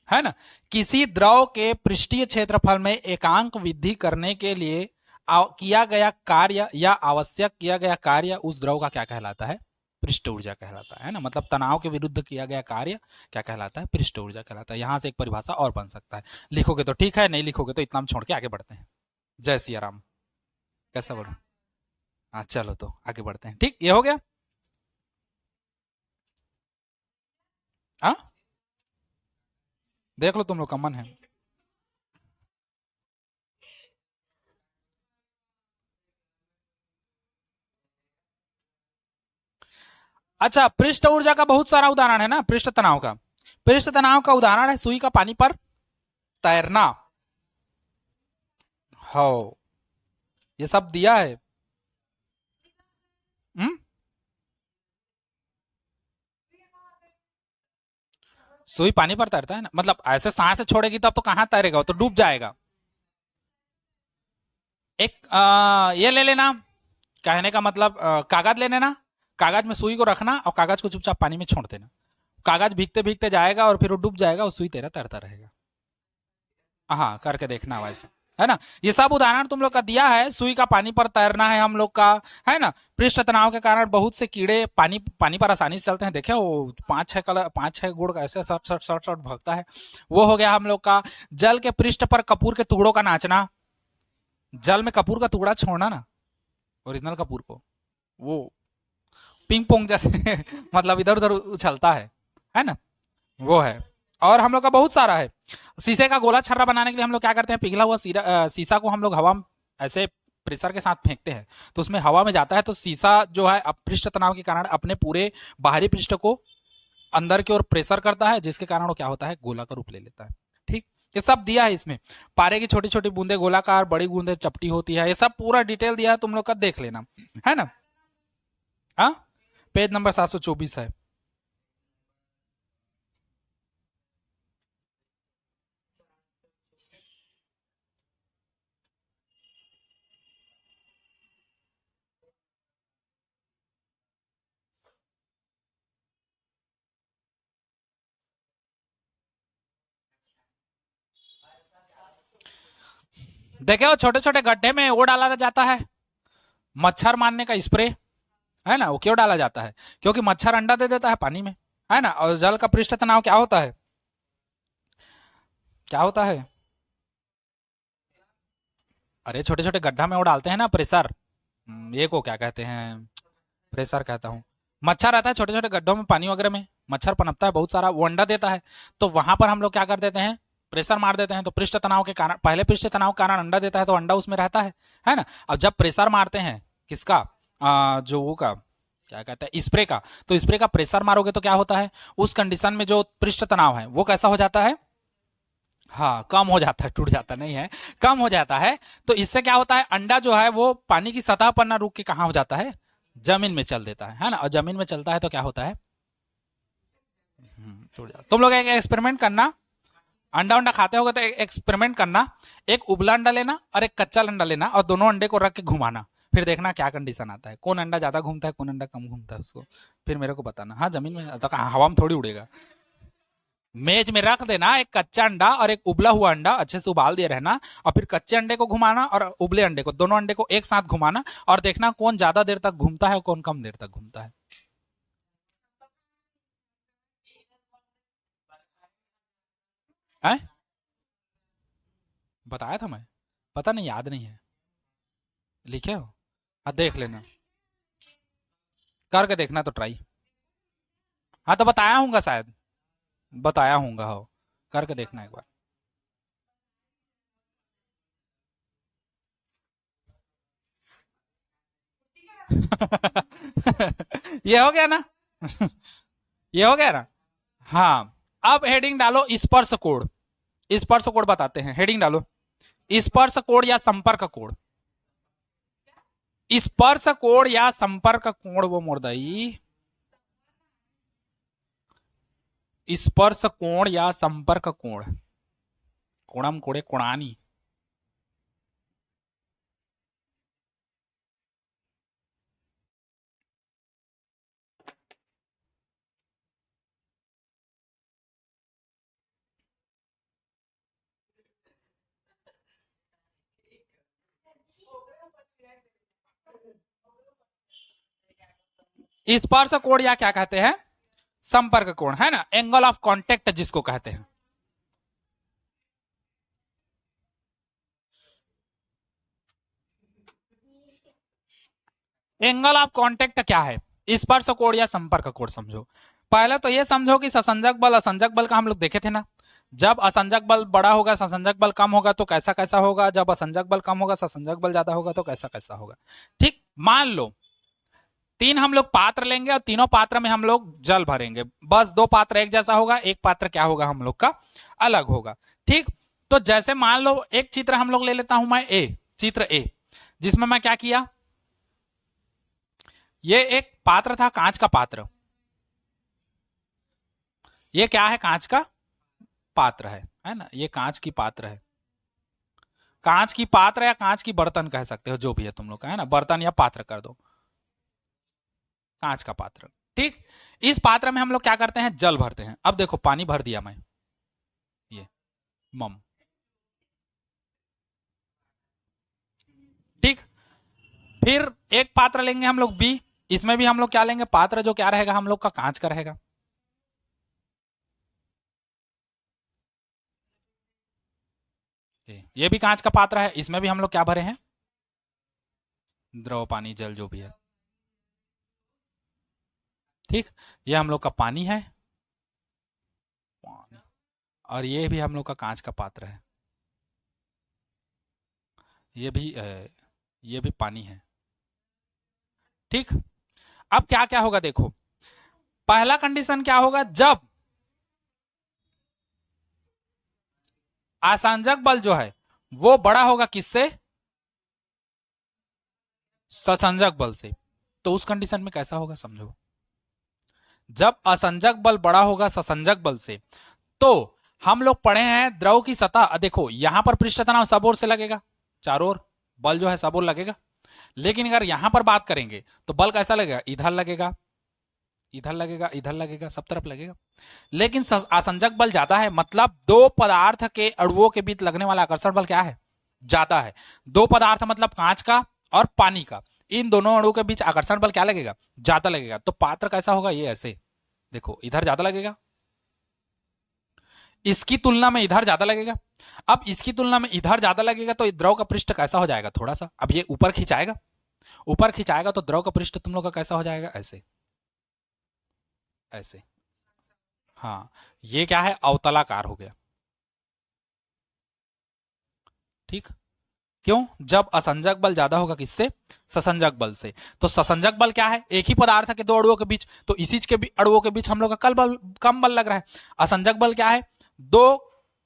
है ना, किसी द्रव के पृष्ठीय क्षेत्रफल में एकांक वृद्धि करने के लिए किया गया कार्य या आवश्यक किया गया कार्य उस द्रव का क्या कहलाता है, पृष्ठ ऊर्जा कहलाता है ना, मतलब तनाव के विरुद्ध किया गया कार्य क्या कहलाता है, पृष्ठ ऊर्जा कहलाता है। यहां से एक परिभाषा और बन सकता है, लिखोगे तो ठीक है, नहीं लिखोगे तो इतना हम छोड़ के आगे बढ़ते हैं। जय सिया राम। कैसा बोलो, हाँ चलो तो आगे बढ़ते हैं। ठीक, ये हो गया। हाँ देख लो तुम लोग का मन है। अच्छा, पृष्ठ ऊर्जा का बहुत सारा उदाहरण है ना, पृष्ठ तनाव का, पृष्ठ तनाव का उदाहरण है सुई का पानी पर तैरना। हो, ये सब दिया है। हम्म सुई पानी पर तैरता है ना, मतलब ऐसे सांस छोड़ेगी तब तो कहां तैरेगा, वो तो डूब जाएगा। एक ये ले लेना, कहने का मतलब कागज ले लेना, कागज में सुई को रखना और कागज को चुपचाप पानी में छोड़ देना। कागज भीगते भीगते जाएगा और फिर वो डूब जाएगा और सुई तेरा तैरता रहेगा। हाँ, करके देखना वैसे, है ना। ये सब उदाहरण तुम लोग का दिया है, सुई का पानी पर तैरना है हम लोग का, है ना। पृष्ठ तनाव के कारण बहुत से कीड़े पानी पानी पर आसानी से चलते हैं, देखे वो पांच छह गुड़ ऐसे सट सट सट सट भागता है, वो हो गया हम लोग का। जल के पृष्ठ पर कपूर के टुकड़ों का नाचना, जल में कपूर का टुकड़ा छोड़ना ना, ओरिजिनल कपूर को, वो पिंग पोंग जैसे मतलब इधर उधर उछलता है ना, वो है। और हम लोग का बहुत सारा है। शीशे का गोला छर्रा बनाने के लिए हम लोग क्या करते हैं, पिघला हुआ शीशा को हम लोग हवा में ऐसे प्रेशर के साथ फेंकते हैं, तो उसमें हवा में जाता है, तो शीशा जो है पृष्ठ तनाव के कारण अपने पूरे बाहरी पृष्ठ को अंदर की ओर प्रेशर करता है, जिसके कारण वो क्या होता है, गोला का रूप ले लेता है। ठीक, ये सब दिया है इसमें। पारे की छोटी छोटी बूंदे गोलाकार, बड़ी बूंदे चपटी होती है, ये सब पूरा डिटेल दिया है, तुम लोग का देख लेना, है ना। हाँ, पेज नंबर 724 है। देखे वो छोटे छोटे गड्ढे में वो डाला जाता है मच्छर मारने का स्प्रे, है ना। वो क्यों डाला जाता है, क्योंकि मच्छर अंडा दे देता है पानी में, है ना। और जल का पृष्ठ तनाव क्या होता है, क्या होता है, अरे छोटे छोटे गड्ढा में वो डालते हैं ना प्रेशर, ये को क्या कहते हैं, प्रेशर कहता हूँ। मच्छर रहता है छोटे छोटे गड्ढों में, पानी वगैरह में मच्छर पनपता है बहुत सारा, वो अंडा देता है, तो वहां पर हम लोग क्या कर देते हैं, प्रेशर मार देते हैं। तो पृष्ठ तनाव के कारण, पहले पृष्ठ तनाव के कारण अंडा देता है, तो अंडा उसमें रहता है ना। अब जब प्रेशर मारते हैं किसका, जो वो का क्या कहते हैं, स्प्रे का, तो स्प्रे का प्रेशर मारोगे तो क्या होता है, उस कंडीशन में जो पृष्ठ तनाव है वो कैसा हो जाता है, हाँ कम हो जाता है, टूट जाता नहीं है, कम हो जाता है। तो इससे क्या होता है, अंडा जो है वो पानी की सतह पर ना रुक के कहाँ हो जाता है, जमीन में चल देता है ना। और जमीन में चलता है तो क्या होता है, टूट जाता। तुम लोग एक एक्सपेरिमेंट करना, अंडा अंडा खाते होगे तो एक एक्सपेरिमेंट करना, एक उबला अंडा लेना और एक कच्चा अंडा लेना और दोनों अंडे को रख के घुमाना, फिर देखना क्या कंडीशन आता है, कौन अंडा ज्यादा घूमता है कौन अंडा कम घूमता है, उसको फिर मेरे को बताना। हाँ, जमीन में तो हवा में थोड़ी उड़ेगा। मेज में रख देना एक कच्चा अंडा और एक उबला हुआ अंडा, अच्छे से उबाल दिए रहना, और फिर कच्चे अंडे को घुमाना और उबले अंडे को, दोनों अंडे को एक साथ घुमाना, और देखना कौन ज्यादा देर तक घूमता है और कौन कम देर तक घूमता है। है? बताया था मैं, पता नहीं, याद नहीं है, लिखे हो, हाँ देख लेना, करके देखना तो ट्राई। हाँ तो बताया हूँ शायद, बताया हूँ, हो करके देखना एक बार। ये हो गया ना, ये हो गया ना। हाँ, अब हेडिंग डालो स्पर्श कोड, स्पर्श कोड बताते हैं, हेडिंग डालो स्पर्श कोड या संपर्क कोड, स्पर्श कोड या संपर्क कोण वो मुर्दई, स्पर्श कोण या संपर्क कोण, कोणम कोड़े कोणानी। स्पर्श कोण या क्या कहते हैं, संपर्क कोण, है ना, एंगल ऑफ कांटेक्ट जिसको कहते हैं। एंगल ऑफ कांटेक्ट क्या है, स्पर्श कोण या संपर्क कोण समझो। पहले तो ये समझो कि ससंजक बल असंजक बल का हम लोग देखे थे ना, जब असंजक बल बड़ा होगा ससंजक बल कम होगा तो कैसा कैसा होगा, जब असंजक बल कम होगा ससंजक बल ज्यादा होगा तो कैसा कैसा होगा। ठीक, मान लो तीन हम लोग पात्र लेंगे और तीनों पात्र में हम लोग जल भरेंगे, बस दो पात्र एक जैसा होगा, एक पात्र क्या होगा हम लोग का अलग होगा। ठीक, तो जैसे मान लो एक चित्र हम लोग ले लेता हूं मैं ए, चित्र ए, जिसमें मैं क्या किया, ये एक पात्र था, कांच का पात्र, ये क्या है, कांच का पात्र है ना, ये कांच की पात्र है, कांच की पात्र या कांच की बर्तन कह सकते हो, जो भी है तुम लोग का, है ना, बर्तन या पात्र कर दो, कांच का पात्र। ठीक, इस पात्र में हम लोग क्या करते हैं, जल भरते हैं। अब देखो पानी भर दिया मैं, ये मम, ठीक, फिर एक पात्र लेंगे हम लोग बी, इसमें भी हम लोग क्या लेंगे, पात्र जो क्या रहेगा हम लोग का कांच का रहेगा। ये भी कांच का पात्र है, इसमें भी हम लोग क्या भरे हैं, द्रव पानी जल जो भी है। ठीक, ये हम लोग का पानी है, पानी, और ये भी हम लोग का कांच का पात्र है, ये भी पानी है। ठीक, अब क्या क्या होगा देखो, पहला कंडीशन क्या होगा, जब आसंजक बल जो है वो बड़ा होगा किससे, ससंजक बल से। तो उस कंडीशन में कैसा होगा समझो, जब असंजक बल बड़ा होगा ससंजक बल से, तो हम लोग पढ़े हैं द्रव की सतह, देखो यहां पर पृष्ठ तनाव सब ओर से लगेगा, चारों ओर बल जो है सब ओर लगेगा, लेकिन अगर यहां पर बात करेंगे तो बल कैसा लगेगा, इधर लगेगा, इधर लगेगा, इधर लगेगा, सब तरफ लगेगा। लेकिन आसंजक बल ज्यादा है, मतलब दो पदार्थ के अणुओं के बीच लगने वाला आकर्षण बल क्या है, ज्यादा है। दो पदार्थ मतलब कांच का और पानी का, इन दोनों अणुओं के बीच आकर्षण बल क्या लगेगा, ज्यादा लगेगा। तो पात्र कैसा होगा, ये ऐसे देखो, इधर ज्यादा लगेगा, इसकी तुलना में इधर ज्यादा लगेगा। अब इसकी तुलना में इधर ज्यादा लगेगा तो द्रव का पृष्ठ कैसा हो जाएगा, थोड़ा सा, अब ये ऊपर खिंचाएगा, ऊपर खिंचाएगा तो द्रव का पृष्ठ तुम लोग का कैसा हो जाएगा, ऐसे ऐसे। हाँ, ये क्या है, अवतलाकार हो गया। ठीक, क्यों, जब असंजक बल ज्यादा होगा किससे, ससंजक बल से। तो ससंजक बल क्या है, एक ही पदार्थ के दो अणुओं के बीच, तो इसी के अणुओं के बीच हम लोग का कम बल लग रहा है। असंजक बल क्या है, दो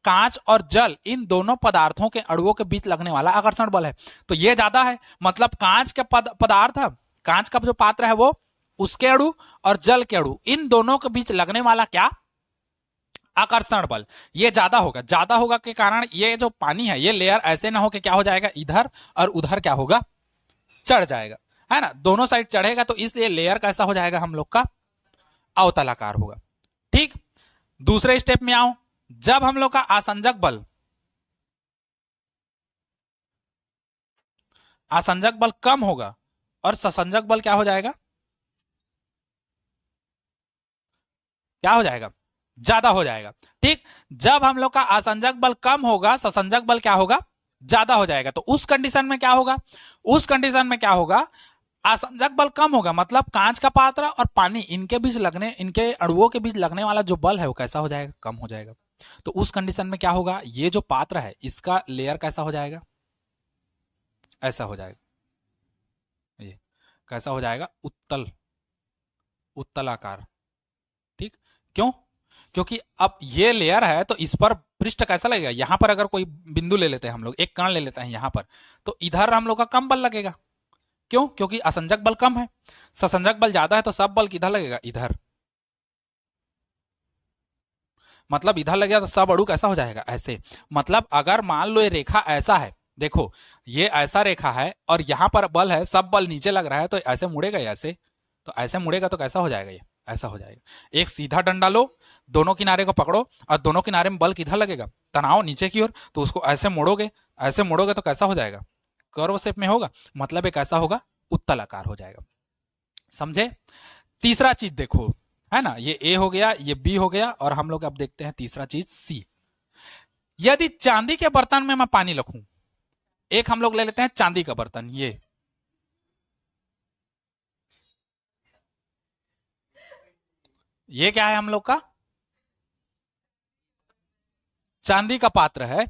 कांच और जल, इन दोनों पदार्थों के अणुओं के बीच लगने वाला आकर्षण बल है, तो ये ज्यादा है। मतलब कांच के पदार्थ, कांच का जो पात्र है वो, उसके अणु और जल के अणु, इन दोनों के बीच लगने वाला क्या, आकर्षण बल, ये ज्यादा होगा। ज्यादा होगा के कारण ये जो पानी है, ये लेयर ऐसे ना हो कि क्या हो जाएगा, इधर और उधर क्या होगा, चढ़ जाएगा, है ना, दोनों साइड चढ़ेगा, तो इसलिए लेयर कैसा हो जाएगा हम लोग का, अवतलाकार होगा। ठीक, दूसरे स्टेप में आओ, जब हम लोग का आसंजक बल कम होगा और ससंजक बल क्या हो जाएगा, क्या हो जाएगा, ज्यादा हो जाएगा। ठीक, जब हम लोग का आसंजक बल कम होगा, ससंजक बल क्या होगा, ज्यादा हो जाएगा। तो उस कंडीशन में क्या होगा, उस कंडीशन में क्या होगा, आसंजक बल कम होगा, मतलब कांच का पात्र और पानी, इनके बीच लगने, इनके अणुओं के बीच लगने वाला जो बल है वो कैसा हो जाएगा, कम हो जाएगा। तो उस कंडीशन में क्या होगा, ये जो पात्र है इसका लेयर कैसा हो जाएगा, ऐसा हो जाएगा, ये कैसा हो जाएगा, उत्तलाकार। ठीक, क्यों, क्योंकि अब ये लेयर है तो इस पर पृष्ठ कैसा लगेगा, यहां पर अगर कोई बिंदु ले लेते हैं हम लोग, एक कण ले लेते हैं यहां पर, तो इधर हम लोग का कम बल लगेगा। क्यों, क्योंकि असंजक बल कम है, ससंजक बल ज्यादा है, तो सब बल किधर लगेगा, इधर। मतलब इधर लगेगा तो सब अणु कैसा हो जाएगा, ऐसे। मतलब अगर मान लो ये रेखा ऐसा है, देखो ये ऐसा रेखा है और यहां पर बल है, सब बल नीचे लग रहा है, तो ऐसे मुड़ेगा, ऐसे, तो ऐसे मुड़ेगा तो कैसा हो जाएगा, ये ऐसा हो जाएगा। एक सीधा डंडा लो, दोनों किनारे को पकड़ो और दोनों किनारे में बल किधर लगेगा, तनाव नीचे की ओर, तो उसको ऐसे मोड़ोगे, ऐसे मोड़ोगे तो कैसा हो जाएगा, कर्व शेप में होगा, मतलब एक ऐसा होगा, उत्तलाकार हो जाएगा। समझे। तीसरा चीज देखो, है ना, ये ए हो गया, ये बी हो गया, और हम लोग अब देखते हैं तीसरा चीज सी। यदि चांदी के बर्तन में मैं पानी रखूं, एक हम लोग ले लेते हैं चांदी का बर्तन, ये क्या है हम लोग का, चांदी का पात्र है,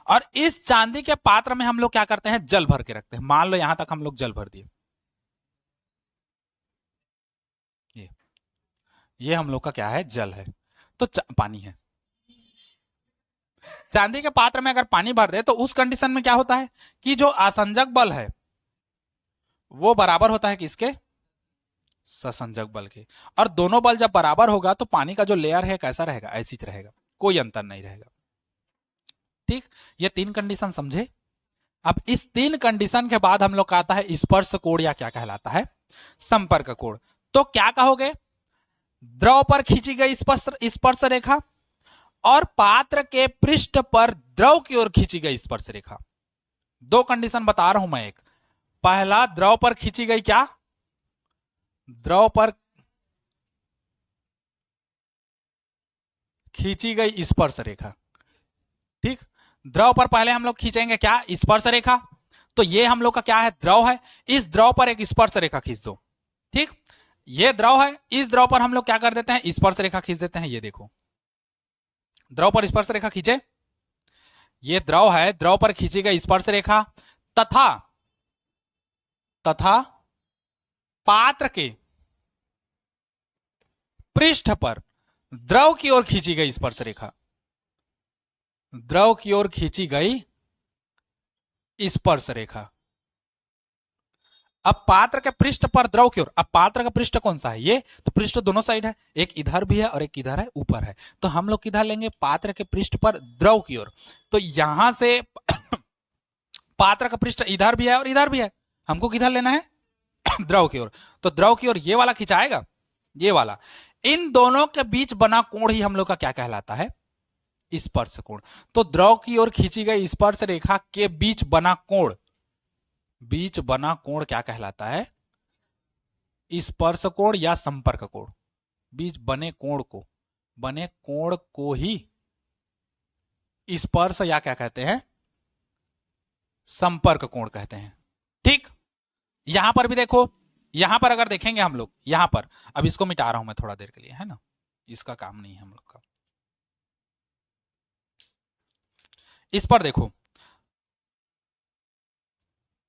और इस चांदी के पात्र में हम लोग क्या करते हैं, जल भर के रखते हैं। मान लो यहां तक हम लोग जल भर दिए, ये हम लोग का क्या है, जल है। तो पानी है। चांदी के पात्र में अगर पानी भर दे तो उस कंडीशन में क्या होता है कि जो आसंजक बल है वो बराबर होता है किसके, ससंजक बल के। और दोनों बल जब बराबर होगा तो पानी का जो लेयर है कैसा रहेगा, ऐसी रहेगा, कोई अंतर नहीं रहेगा। ठीक, ये तीन कंडीशन समझे। अब इस तीन कंडीशन के बाद हम लोग का आता है स्पर्श कोण, या क्या कहलाता है, संपर्क कोण। तो क्या कहोगे, द्रव पर खींची गई स्पर्श रेखा और पात्र के पृष्ठ पर द्रव की ओर खींची गई स्पर्श रेखा। दो कंडीशन बता रहा हूं मैं। एक, पहला द्रव पर खींची गई क्या, द्रव पर खींची गई स्पर्श रेखा। ठीक, द्रव पर पहले हम लोग खींचेंगे क्या, स्पर्श रेखा। तो ये हम लोग का क्या है, द्रव है। इस द्रव पर एक स्पर्श रेखा खींच दो। ठीक, ये द्रव है, इस द्रव पर हम लोग क्या कर देते हैं, स्पर्श रेखा खींच देते हैं। ये देखो, द्रव पर स्पर्श रेखा खींचे, ये द्रव है, द्रव पर खींची गई स्पर्श रेखा तथा तथा पात्र के पृष्ठ पर द्रव की ओर खींची गई स्पर्श रेखा, द्रव की ओर खींची गई स्पर्श रेखा। अब पात्र के पृष्ठ पर द्रव की ओर, अब पात्र का पृष्ठ कौन सा है, ये तो पृष्ठ दोनों साइड है, एक इधर भी है और एक इधर है, ऊपर है। तो हम लोग किधर लेंगे, पात्र के पृष्ठ पर द्रव की ओर। तो यहां से पात्र का पृष्ठ इधर भी है और इधर भी है, हमको किधर लेना है, द्रव की ओर। तो द्रव की ओर ये वाला खिंचाएगा, ये वाला। इन दोनों के बीच बना कोण ही हम लोग का क्या कहलाता है, स्पर्श कोण। तो द्रव की ओर खींची गई स्पर्श रेखा के बीच बना कोण, बीच बना कोण क्या कहलाता है, स्पर्श कोण या संपर्क कोण। बीच बने कोण को ही स्पर्श या क्या कहते हैं, संपर्क कोण कहते हैं। ठीक, यहां पर भी देखो, यहां पर अगर देखेंगे हम लोग, यहां पर, अब इसको मिटा रहा हूं मैं थोड़ा देर के लिए, है ना, इसका काम नहीं है हम लोग का। इस पर देखो,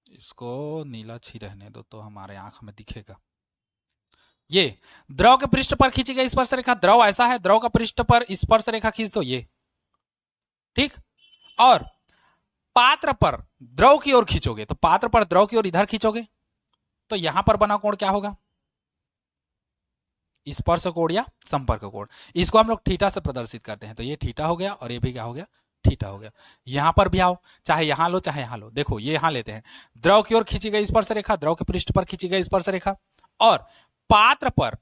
इसको नीला छी रहने दो तो हमारे आंख में दिखेगा। ये द्रव के पृष्ठ पर खींची गई स्पर्श रेखा, द्रव ऐसा है, द्रव का पृष्ठ पर स्पर्श रेखा खींच दो, ये। ठीक, और पात्र पर द्रव की ओर खींचोगे, तो पात्र पर द्रव की ओर इधर खींचोगे, तो यहां पर बना कोण क्या होगा, स्पर्श कोण या संपर्क कोण। इसको हम लोग थीटा से प्रदर्शित करते हैं। तो ये थीटा हो गया और ये भी क्या हो गया, थीटा हो गया। यहां पर भी आओ, चाहे यहां लो चाहे यहां लो, देखो ये यहां लेते हैं, द्रव की ओर खींची गई स्पर्श रेखा, द्रव के पृष्ठ पर खींची गई स्पर्श रेखा, और पात्र पर,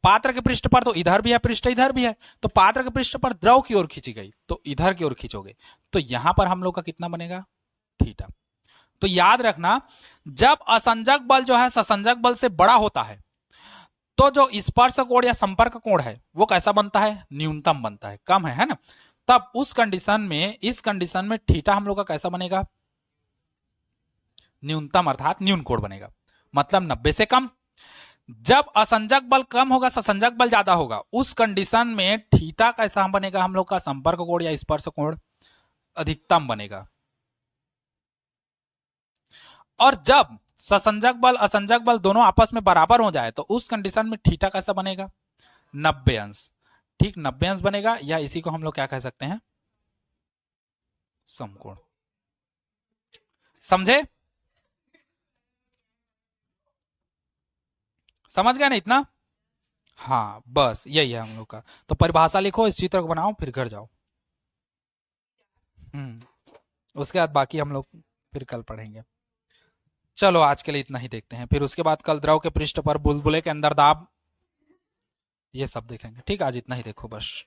पात्र के पृष्ठ पर तो इधर भी है, पृष्ठ इधर भी है, तो पात्र के पृष्ठ पर द्रव की ओर खींची गई, तो इधर की ओर खींचोगे, तो यहां पर हम लोग का कितना बनेगा, थीटा। तो याद रखना, जब असंजक बल जो है ससंजक बल से बड़ा होता है तो जो स्पर्श कोण या संपर्क कोण है वो कैसा बनता है, न्यूनतम बनता है, कम है ना। तब उस कंडीशन में, इस कंडीशन में थीटा हम लोग का कैसा बनेगा, न्यूनतम अर्थात न्यून कोण बनेगा, मतलब 90 से कम। जब असंजक बल कम होगा ससंजक बल ज्यादा होगा, उस कंडीशन में थीटा कैसा बनेगा हम लोग का, संपर्क कोण या स्पर्श कोण अधिकतम बनेगा। और जब ससंजक बल असंजक बल दोनों आपस में बराबर हो जाए तो उस कंडीशन में थीटा कैसा बनेगा, 90 अंश। ठीक, 90 अंश बनेगा, या इसी को हम लोग क्या कह सकते हैं, समकोण। समझे, समझ गया ना इतना। हाँ, बस यही है हम लोग का। तो परिभाषा लिखो, इस चित्र को बनाओ, फिर घर जाओ। उसके बाद बाकी हम लोग फिर कल पढ़ेंगे। चलो आज के लिए इतना ही देखते हैं, फिर उसके बाद कल द्रव के पृष्ठ पर बुलबुले के अंदर दाब, ये सब देखेंगे। ठीक, आज इतना ही देखो बस।